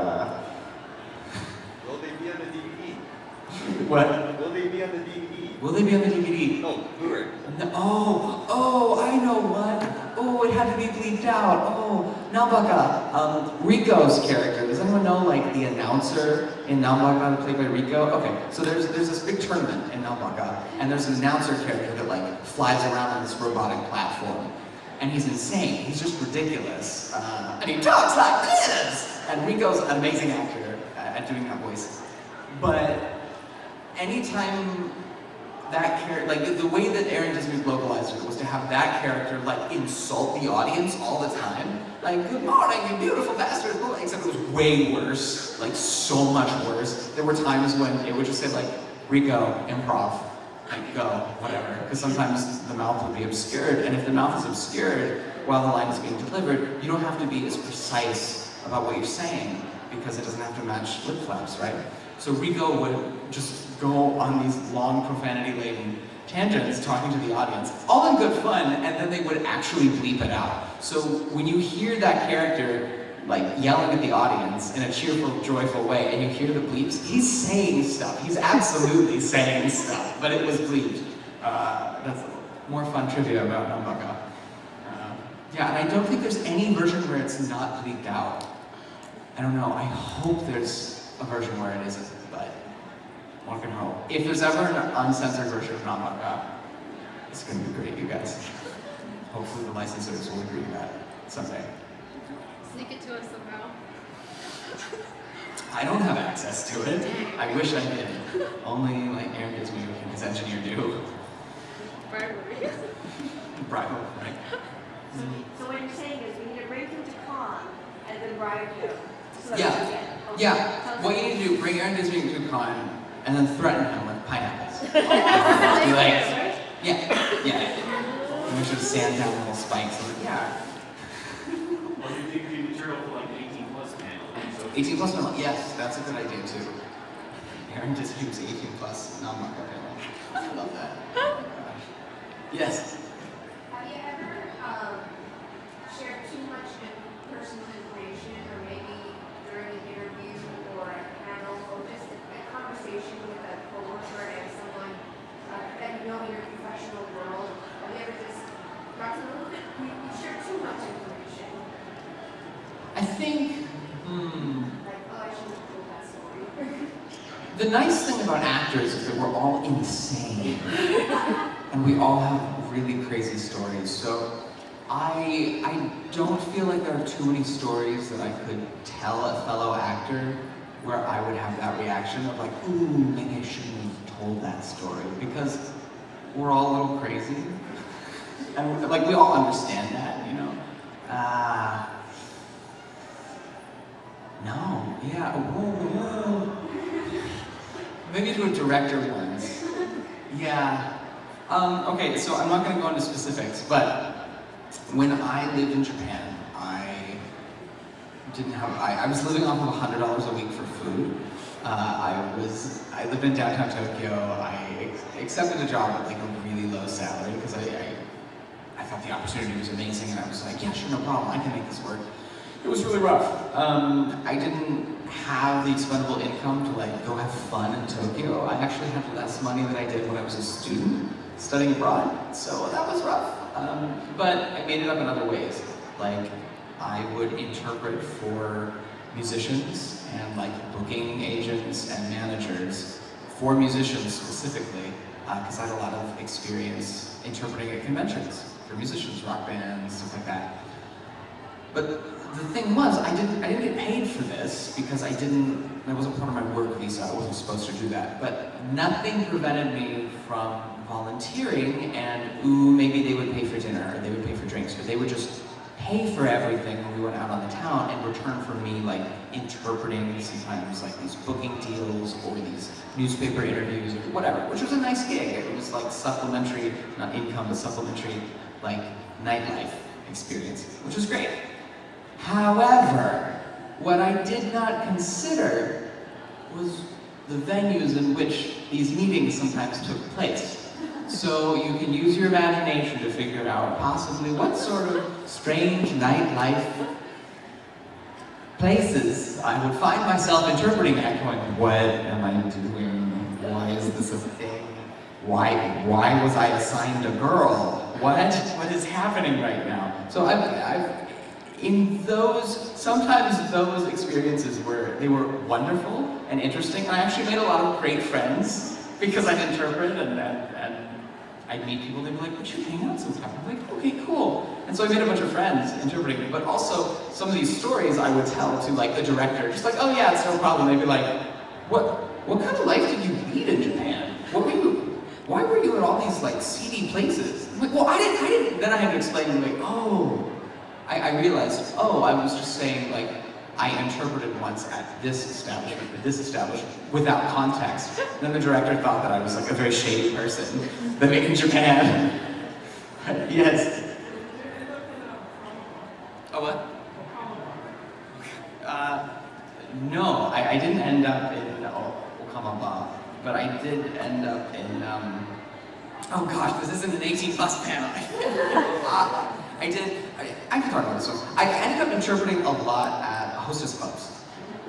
Will they be on the DVD? what? Will they be on the DVD? Will they be on the DVD? No, Blu-ray. No, oh, I know one. Oh, it had to be bleeped out. Oh, Nambaga. Rico's character. Does anyone know, like, the announcer in Nambaga played by Rico? Okay, so there's this big tournament in Nambaga, and there's an announcer character that, like, flies around on this robotic platform. And he's insane. He's just ridiculous. And he talks like this! And Rico's an amazing actor at doing that voice. But anytime that character, like the way that Aaron Dismuke localized it was to have that character like insult the audience all the time. Like, good morning, you beautiful bastards, except it was way worse, like so much worse. There were times when it would just say like, Rico, improv, like go, whatever. Because sometimes the mouth would be obscured, and if the mouth is obscured while the line is being delivered, you don't have to be as precise about what you're saying, because it doesn't have to match lip flaps, right? So Rico would just go on these long profanity-laden tangents talking to the audience, all in good fun, and then they would actually bleep it out. So when you hear that character like yelling at the audience in a cheerful, joyful way, and you hear the bleeps, he's saying stuff. He's absolutely saying stuff, but it was bleeped. That's more fun trivia about Nambaga. Yeah, and I don't think there's any version where it's not bleeped out. I don't know, I hope there's a version where it isn't, but one can hope. If there's ever an uncensored version of Nambaga, it's gonna be great, you guys. Hopefully the licensors will agree to that someday. Sneak it to us somehow. I don't have access to it. I wish I did. Only like Aaron Dismuke and his engineer do. Bribery. Bribery, right? So what you're saying is we need to bring him to con and then bribe him. So that we Yeah. can- okay. Yeah. What you need to do, bring Aaron Dismuke to a con and then threaten him with pineapples. Be like, yeah. And we should sand down little spikes. And like, yeah. Or do you think it'd be material for like 18 plus panel? So 18 plus panel. Yes, that's a good idea too. Aaron Dismuke's 18 plus non-markup panel. I love that. Oh my gosh. Yes. Have you ever shared too much personal information, or maybe during an interview or a panel, or just a conversation with a coworker and someone that you know in your professional world? Have you ever just got to a little bit, you shared too much information? I think, Like, oh, I shouldn't have told that story. the nice thing about actors is that we're all insane. And we all have really crazy stories. So I don't feel like there are too many stories that I could tell a fellow actor where I would have that reaction of like, ooh, maybe I shouldn't have told that story, because we're all a little crazy. And like, we all understand that, you know? No, yeah, whoa. Maybe to a director once. Yeah. Okay, so I'm not gonna go into specifics, but when I lived in Japan, I was living off of $100 a week for food. I lived in downtown Tokyo. I accepted a job at like a really low salary because I thought the opportunity was amazing, and I was like, yeah, sure, no problem, I can make this work. It was really rough. I didn't have the expendable income to like go have fun in Tokyo. I actually had less money than I did when I was a student studying abroad, so that was rough. But I made it up in other ways. Like, I would interpret for musicians and like booking agents and managers for musicians specifically, because I had a lot of experience interpreting at conventions for musicians, rock bands, stuff like that. But the thing was, I didn't get paid for this because that wasn't part of my work visa. I wasn't supposed to do that. But nothing prevented me from volunteering, and ooh, maybe they would pay for dinner, or they would pay for drinks, or they would just pay for everything when we went out on the town in return for me like interpreting sometimes like these booking deals or these newspaper interviews or whatever, which was a nice gig. It was like supplementary, not income, but supplementary like nightlife experience, which was great. However, what I did not consider was the venues in which these meetings sometimes took place. So you can use your imagination to figure out possibly what sort of strange nightlife places I would find myself interpreting at, going, what am I doing? Why is this a thing? Why was I assigned a girl? What is happening right now? So in those, sometimes those experiences they were wonderful and interesting, and I actually made a lot of great friends because I'd interpret and I'd meet people, they'd be like, would you hang out sometime? I'm like, okay, cool. And so I made a bunch of friends interpreting, but also some of these stories I would tell to like the director, just like, oh yeah, it's no problem. They'd be like, what kind of life did you lead in Japan? Why were you at all these like seedy places? I'm like, well, I didn't, then I had to explain, like, oh, I realized, oh, I was just saying, like, I interpreted once at this establishment, without context. And then the director thought that I was like a very shady person living in Japan. Yes. Oh, what? No, I didn't end up in Okamaba, but I did end up in, oh gosh, this isn't an 18+ panel. I can talk about this one. I ended up interpreting a lot at hostess clubs,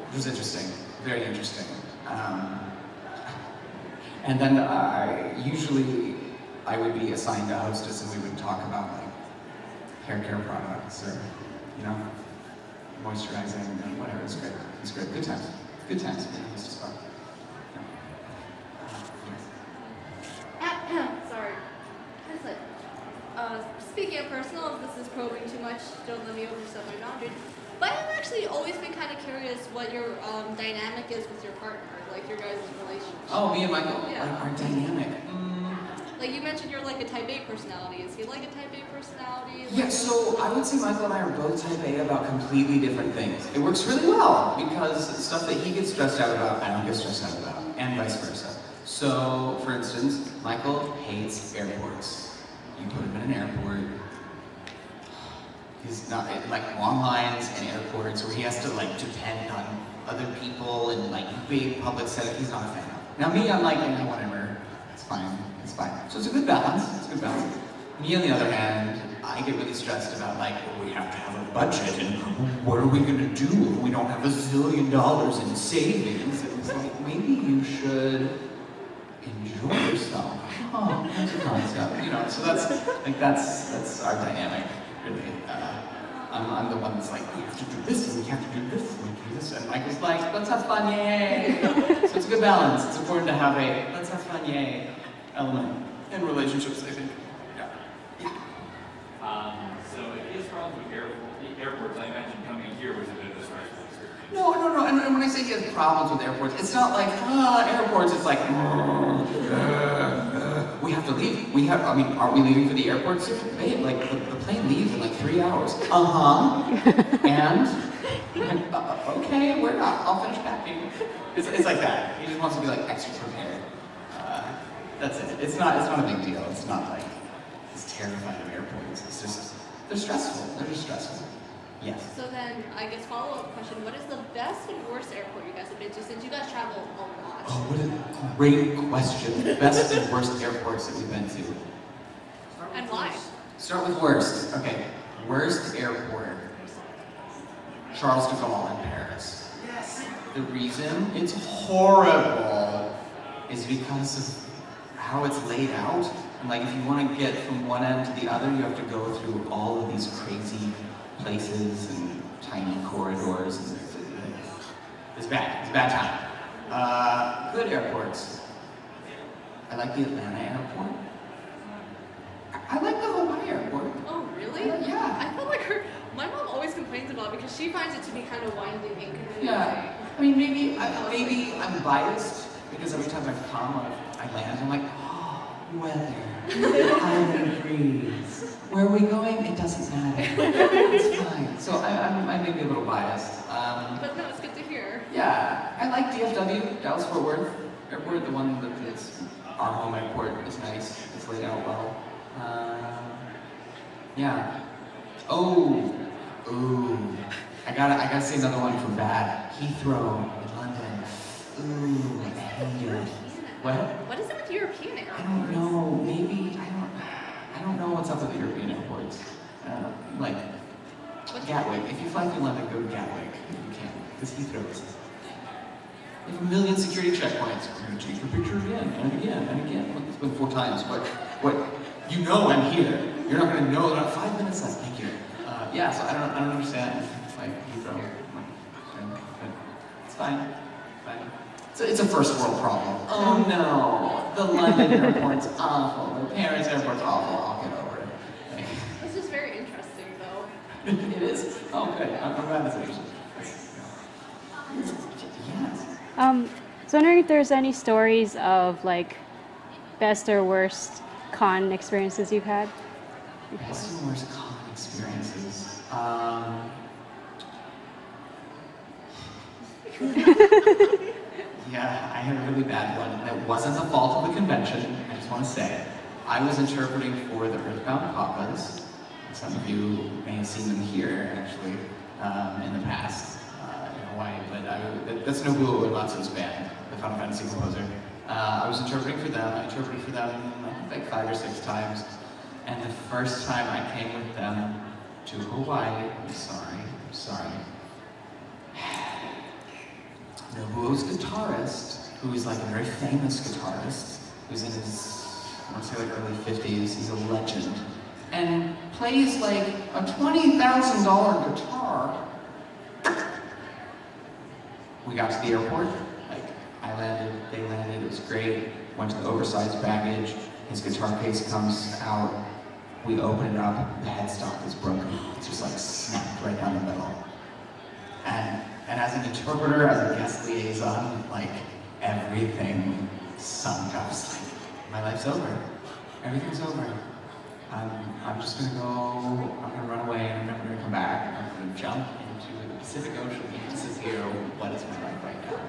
which was interesting, very interesting. And then usually I would be assigned a hostess and we would talk about like hair care products or, you know, moisturizing and whatever. It's great. It's great. Good times. Good times in a hostess club. Sorry. Speaking of personal, if this is probing too much, don't let me overstep my boundaries. But I've actually always been kind of curious what your dynamic is with your partner, like your guys' relationship. Oh, me and Michael? Yeah. Like our dynamic. Like you mentioned you're like a type A personality. Is he like a type A personality? Yeah, so I would say Michael and I are both type A about completely different things. It works really well because stuff that he gets stressed out about, I don't get stressed out about, and vice versa. So, for instance, Michael hates airports. You put him in an airport, he's not, like long lines and airports where he has to like depend on other people and like big public setup, he's not a fan of. Now me, I'm like, yeah, whatever, it's fine, it's fine. So it's a good balance, it's a good balance. Me on the other hand, I get really stressed about like, well, we have to have a budget and what are we gonna do if we don't have $1 zillion in savings? And it's like, maybe you should enjoy yourself. Oh, that's a concept, you know. So that's our dynamic, really. I'm the one that's like, we have to do this, and we have to do this, and we do this, and Michael's like, let's have fun, yay! So it's a good balance. It's important to have a let's have fun, yay element in relationships, I think. Yeah. So if he has problems with airports, I imagine coming here was a bit of a stressful experience. No. And when I say he has problems with airports, it's not like, airports, it's like, we have to leave. Aren't we leaving for the airport soon? Babe, like, the plane leaves in like 3 hours. And okay, we're not. I'll finish packing. It's like that. He just wants to be like extra prepared. That's it. It's not a big deal. It's not like he's terrified of airports. It's just, they're stressful. They're just stressful. Yes. So then, I guess follow-up question, what is the best and worst airport you guys have been to since you guys travel a lot? Oh, what a great question. Best and worst airports that we've been to. And why? Start with worst. Okay. Worst airport. Charles de Gaulle in Paris. Yes. The reason it's horrible is because of how it's laid out. And like if you want to get from one end to the other, you have to go through all of these crazy places and tiny corridors. And it's bad. It's a bad time. Good airports. I like the Atlanta airport. I like the Hawaii airport. Oh, really? Yeah. I feel like my mom always complains about it because she finds it to be kind of winding and convenient. Yeah. I mean, maybe I'm biased because every time I come, I land, I'm like, oh, weather, island breeze. Where are we going? It doesn't matter. It's fine. So I may be a little biased. But no, it's good to hear. Yeah, I like DFW, Dallas Fort Worth Airport. The one that is our home airport is nice. It's laid out well. Yeah. Oh. Ooh. I gotta say another one from bad. Heathrow in London. Ooh, I hate it. What? What? What is it with your European I airports. don't know. Maybe I don't know what's up with the European airports. Like Gatwick. If you fly through London, go to Gatwick if you can, because Heathrow is. They have 1 million security checkpoints. We're going to take your picture again and again and again. Look, it's been 4 times. What? You know I'm here. You're not going to know that I'm 5 minutes left. Thank you. Yeah. So I don't understand. Like Heathrow. It's fine. It's a first world problem. Oh no, the London airport's awful. The Paris airport's awful. I'll get over it. Like, It's just very interesting, though. it is. Oh, good. I'm glad it's interesting. Yes. So I was wondering if there's any stories of like best or worst con experiences you've had. Best and worst con experiences. Yeah, I had a really bad one. That wasn't the fault of the convention, I just want to say. I was interpreting for the Earthbound Papas. Some of you may have seen them here, actually, in the past, in Hawaii, but that's Nobuo Uematsu's band, the Final Fantasy composer. I was interpreting for them. I interpreted for them, I think, like 5 or 6 times. And the first time I came with them to Hawaii, I'm sorry. Nobuo's guitarist, who is like a very famous guitarist, who's in his, I want to say like early 50s, he's a legend, and plays like a $20,000 guitar. We got to the airport, like I landed, they landed, it was great, went to the oversized baggage, his guitar case comes out, we open it up, the headstock is broken, it's just like snapped right down the middle. And as an interpreter, as a guest liaison, like, everything sunk. I was like, my life's over. Everything's over. I'm just gonna go, I'm gonna run away, and I'm never gonna come back. I'm gonna jump into the Pacific Ocean and disappear. What is my life right now?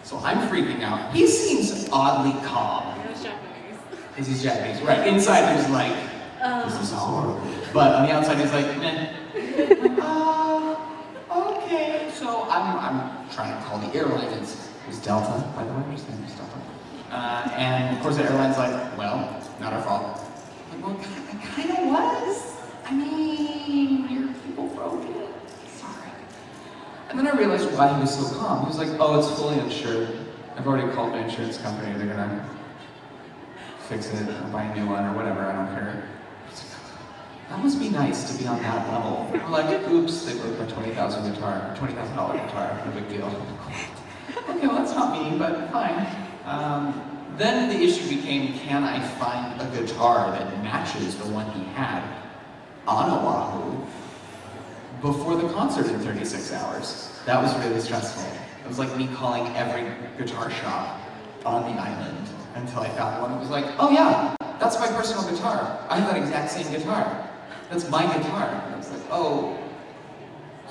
So I'm freaking out. He seems oddly calm. He was Japanese. Because he's Japanese. Right, inside he's like, this is horrible. But on the outside he's like, meh. Okay, so I'm trying to call the airline. It was Delta, by the way. His name was Delta. And of course the airline's like, well, not our fault. I'm like, well, it kind of was. I mean, your people broke it. Sorry. And then I realized why he was so calm. He was like, oh, it's fully insured. I've already called my insurance company. They're gonna fix it or buy a new one or whatever. I don't care. That must be nice to be on that level. We're like, oops, they broke my $20,000 guitar, no big deal. Okay, well that's not me, but fine. Then the issue became, can I find a guitar that matches the one he had on Oahu before the concert in 36 hours? That was really stressful. It was like me calling every guitar shop on the island until I found one that was like, oh yeah, that's my personal guitar. I have that exact same guitar. That's my guitar. And I was like, oh,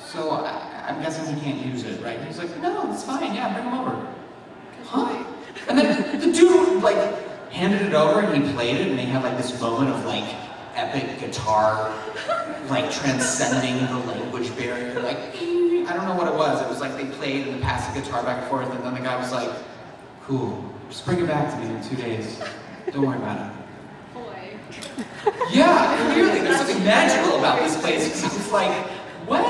so I'm guessing he can't use it, right? And he's like, no, it's fine, yeah, bring him over. Huh? And then the dude, like, handed it over and he played it and they had like this moment of like epic guitar, like transcending the language barrier, like, I don't know what it was. It was like they played and they passed the guitar back and forth and then the guy was like, cool, just bring it back to me in 2 days. Don't worry about it. Yeah, clearly, there's something magical about this place, because it was like, what?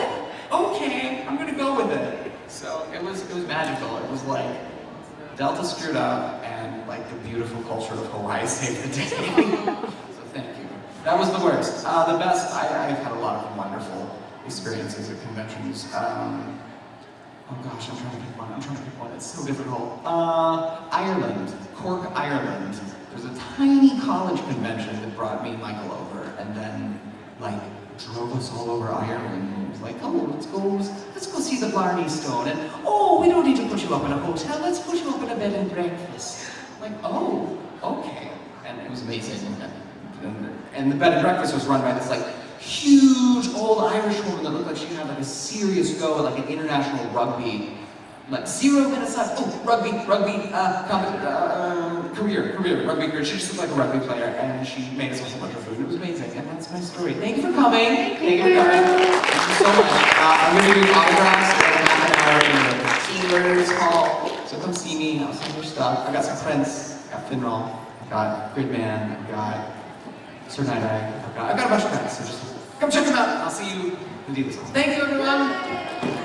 Okay, I'm gonna go with it. So it was magical. It was like, Delta screwed up, and like the beautiful culture of Hawaii saved the day. So thank you. That was the worst. The best, I've had a lot of wonderful experiences at conventions. Oh gosh, I'm trying to pick one. It's so difficult. Ireland, Cork, Ireland. There's a tiny college convention that brought me and Michael over, and then like drove us all over Ireland. And it was like, oh, let's go see the Blarney Stone, and oh, we don't need to put you up in a hotel. Let's put you up in a bed and breakfast. I'm like, oh, okay, and it was amazing. And the bed and breakfast was run by this like huge old Irish woman that looked like she had like a serious go at like an international rugby. Like 0 minutes left. Oh, rugby, rugby career. She just looked like a rugby player, and she made us a whole bunch of food. It was amazing, and that's my story. Thank you for coming. Thank you for coming. Thank you so much. I'm going to do autographs in half an hour in the Teen Learners Hall. So come see me. I'll send your stuff. I got some prints. I got Finral. I've got Gridman, I've got Sir Night I've got a bunch of guys, so just come check them out. I'll see you in the Thank you, everyone.